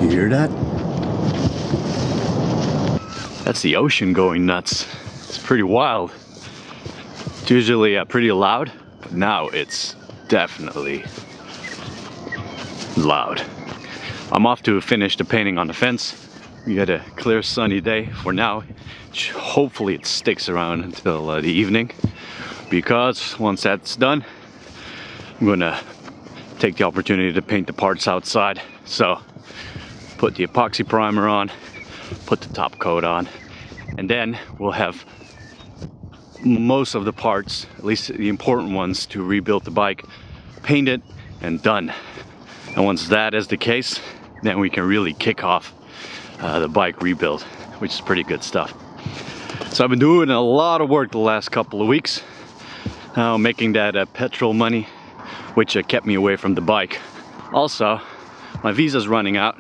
You hear that? That's the ocean going nuts. It's pretty wild. It's usually pretty loud, but now it's definitely loud. I'm off to finish the painting on the fence. We got a clear sunny day for now. Hopefully it sticks around until the evening, because once that's done, I'm gonna take the opportunity to paint the parts outside. So put the epoxy primer on, put the top coat on, and then we'll have most of the parts, at least the important ones, to rebuild the bike, painted and done. And once that is the case, then we can really kick off the bike rebuild, which is pretty good stuff. So I've been doing a lot of work the last couple of weeks, making that petrol money, which kept me away from the bike. Also, my visa's running out,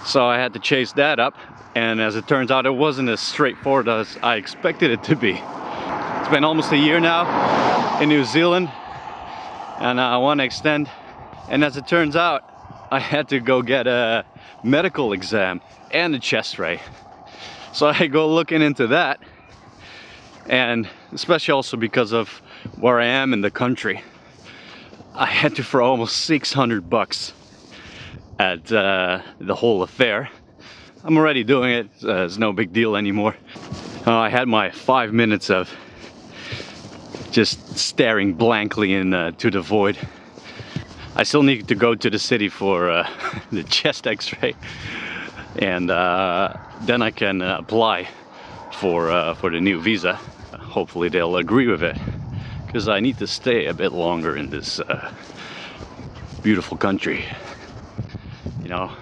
so I had to chase that up, and as it turns out, it wasn't as straightforward as I expected it to be. It's been almost a year now in New Zealand, and I want to extend, and as it turns out, I had to go get a medical exam and a chest ray. So I go looking into that, and especially also because of where I am in the country, I had to throw almost 600 bucks at the whole affair. I'm already doing it, it's no big deal anymore. I had my 5 minutes of just staring blankly into the void. I still need to go to the city for the chest x-ray, and then I can apply for the new visa. Hopefully they'll agree with it, because I need to stay a bit longer in this beautiful country. You know,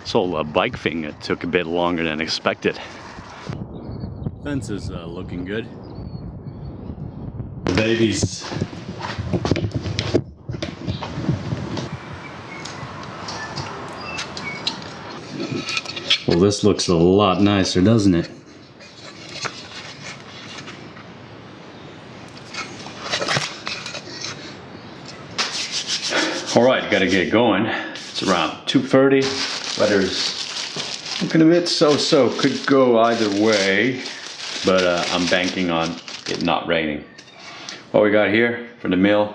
this whole bike thing, it took a bit longer than expected. Fence is looking good. Babies. Well, this looks a lot nicer, doesn't it? Alright, gotta get going. It's around 2:30. Weather's looking a bit so-so. Could go either way, but I'm banking on it not raining. What we got here for the mill,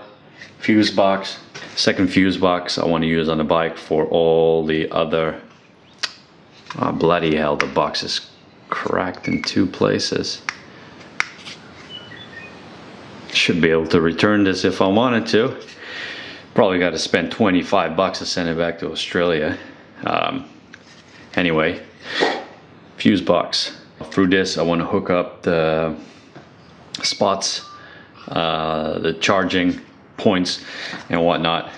fuse box. Second fuse box I want to use on the bike for all the other... Oh, bloody hell, the box is cracked in 2 places. Should be able to return this if I wanted to. Probably got to spend 25 bucks to send it back to Australia. Anyway, fuse box. Through this I want to hook up the spots, the charging points and whatnot,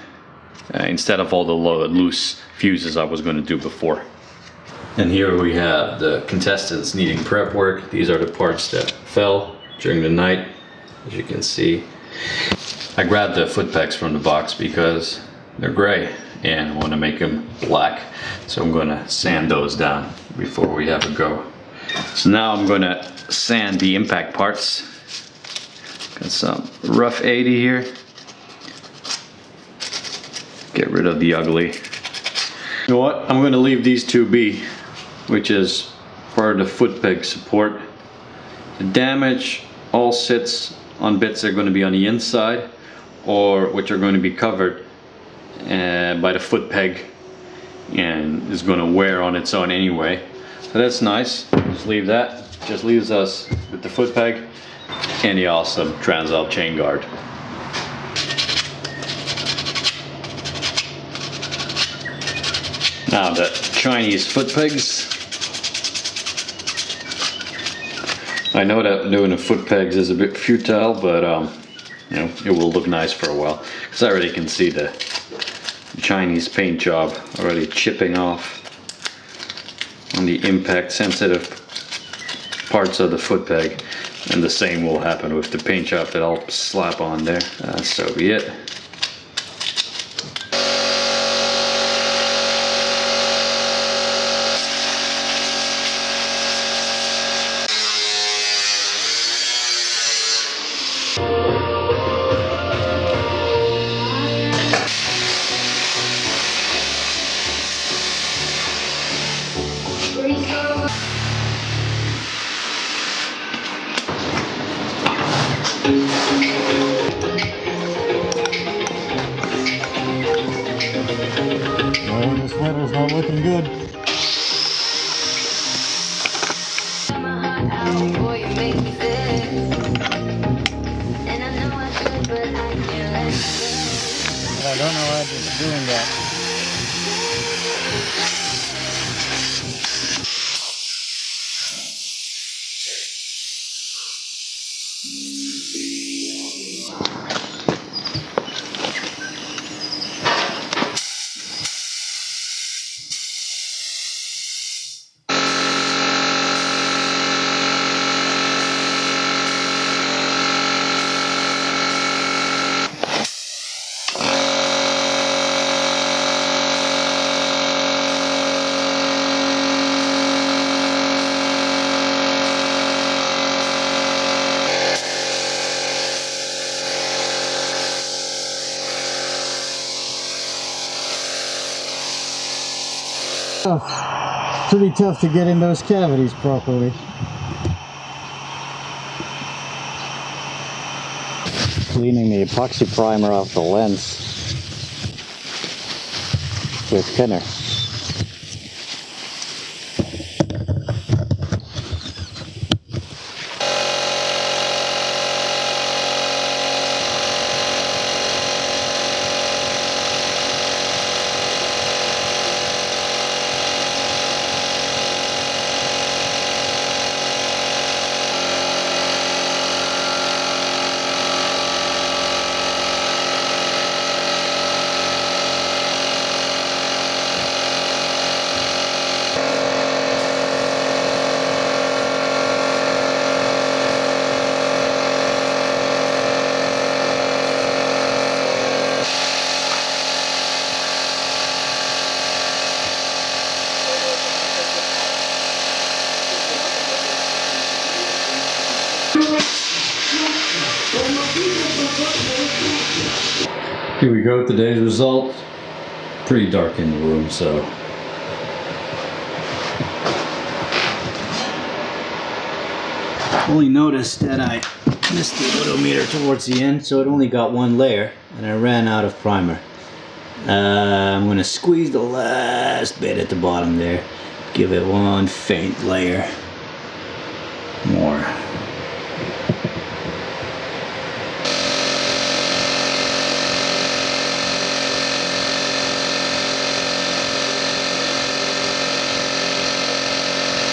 instead of all the loose fuses I was going to do before. And here we have the contestants needing prep work. These are the parts that fell during the night, as you can see. I grabbed the foot pegs from the box because they're gray and I want to make them black. So I'm going to sand those down before we have a go. So now I'm going to sand the impact parts. Got some rough 80 here. Get rid of the ugly. You know what? I'm going to leave these two be, which is part of the foot peg support. The damage all sits on bits that are going to be on the inside, or which are going to be covered by the foot peg and is going to wear on its own anyway. So that's nice. Just leave that. Just leaves us with the foot peg and the awesome Transalp chain guard. Now the Chinese foot pegs. I know that doing the foot pegs is a bit futile, but you know, it will look nice for a while. Because I already can see the Chinese paint job already chipping off on the impact sensitive parts of the foot peg. And the same will happen with the paint job that I'll slap on there. So be it. Well, this weather's not looking good. I don't know why I'm just doing that. Pretty tough to get in those cavities properly. Cleaning the epoxy primer off the lens with thinner. Here we go with today's result. Pretty dark in the room, so only noticed that I missed the odometer towards the end, so it only got one layer and I ran out of primer. I'm going to squeeze the last bit at the bottom there, give it one faint layer.